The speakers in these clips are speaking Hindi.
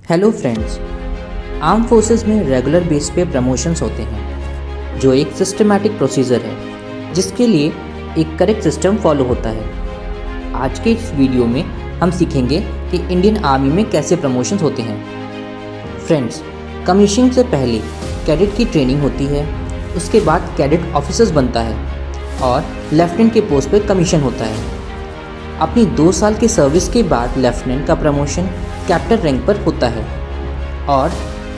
हेलो फ्रेंड्स, आर्म फोर्सेस में रेगुलर बेस पे प्रमोशंस होते हैं जो एक सिस्टमैटिक प्रोसीजर है जिसके लिए एक करेक्ट सिस्टम फॉलो होता है। आज के इस वीडियो में हम सीखेंगे कि इंडियन आर्मी में कैसे प्रमोशंस होते हैं। फ्रेंड्स, कमीशनिंग से पहले कैडेट की ट्रेनिंग होती है, उसके बाद कैडेट ऑफिसर्स बनता है और लेफ्टिनेंट के पोस्ट पे कमीशन होता है। अपनी 2 साल की सर्विस के बाद लेफ्टिनेंट का प्रमोशन कैप्टन रैंक पर होता है और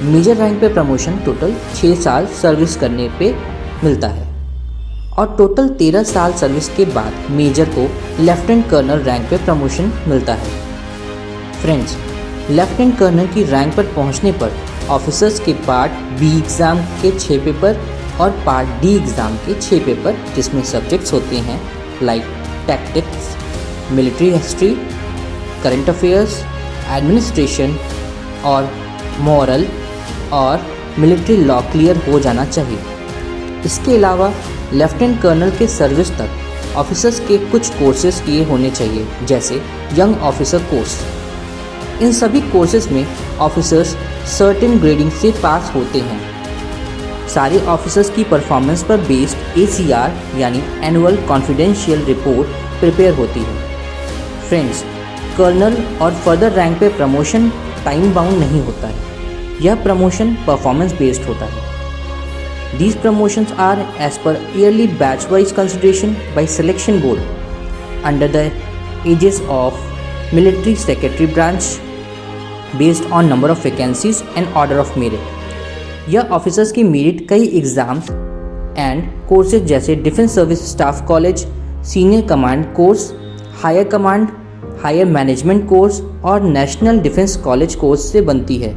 मेजर रैंक पे प्रमोशन टोटल 6 साल सर्विस करने पे मिलता है और टोटल 13 साल सर्विस के बाद मेजर को लेफ्टिनेंट कर्नल रैंक पे प्रमोशन मिलता है। फ्रेंड्स, लेफ्टिनेंट कर्नल की रैंक पर पहुंचने पर ऑफिसर्स के पार्ट बी एग्ज़ाम के 6 पेपर और पार्ट डी एग्ज़ाम के 6 पेपर, जिसमें सब्जेक्ट्स होते हैं like tactics, military history, current affairs, administration और मॉरल और मिलिट्री लॉ क्लियर हो जाना चाहिए। इसके अलावा लेफ्टिनेंट कर्नल के सर्विस तक ऑफिसर्स के कुछ कोर्सेज किए होने चाहिए, जैसे यंग ऑफिसर कोर्स। इन सभी कोर्सेज में ऑफिसर्स सर्टेन ग्रेडिंग से पास होते हैं। सारे ऑफिसर्स की परफॉर्मेंस पर बेस्ड ACR यानी एनुअल कॉन्फिडेंशियल रिपोर्ट प्रिपेयर होती है। फ्रेंड्स, कर्नल और फर्दर रैंक पे प्रमोशन टाइम बाउंड नहीं होता है, यह प्रमोशन परफॉर्मेंस बेस्ड होता है। These promotions are as per yearly batch wise consideration by selection board under the aegis of military secretary branch based on number of vacancies and order of merit। यह ऑफिसर्स की मेरिट कई एग्ज़ाम्स एंड कोर्सेज जैसे defence service staff college, senior command course, higher command, higher management course और नेशनल डिफेंस कॉलेज कोर्स से बनती है।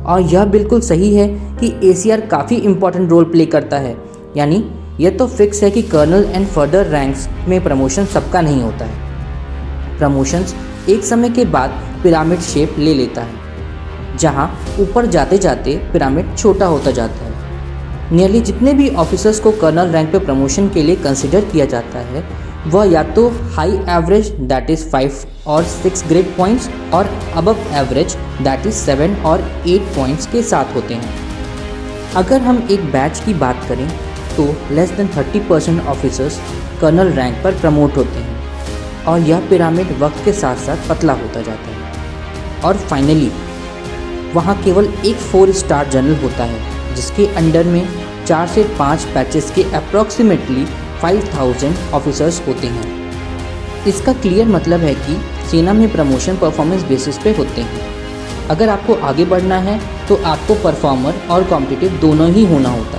और यह बिल्कुल सही है कि ACR काफ़ी इम्पॉर्टेंट रोल प्ले करता है, यानी यह तो फिक्स है कि कर्नल एंड फर्दर रैंक्स में प्रमोशन सबका नहीं होता है। प्रमोशंस एक समय के बाद पिरामिड शेप ले लेता है, जहां ऊपर जाते जाते पिरामिड छोटा होता जाता है। नियरली जितने भी ऑफिसर्स को कर्नल रैंक पे प्रमोशन के लिए कंसिडर किया जाता है वह या तो हाई एवरेज दैट इज़ 5 और 6 ग्रेड पॉइंट्स और अबव एवरेज दैट इज़ 7 और 8 पॉइंट्स के साथ होते हैं। अगर हम एक बैच की बात करें तो less than 30% officers colonel rank पर प्रमोट होते हैं और यह पिरामिड वक्त के साथ साथ पतला होता जाता है और फाइनली वहाँ केवल एक 4 स्टार जनरल होता है जिसके अंडर में 4 से 5 बैचेस के अप्रॉक्सीमेटली 5000 ऑफिसर्स होते हैं। इसका क्लियर मतलब है कि सेना में प्रमोशन परफॉर्मेंस बेसिस पे होते हैं। अगर आपको आगे बढ़ना है तो आपको परफॉर्मर और कॉम्पिटिटिव दोनों ही होना होगा।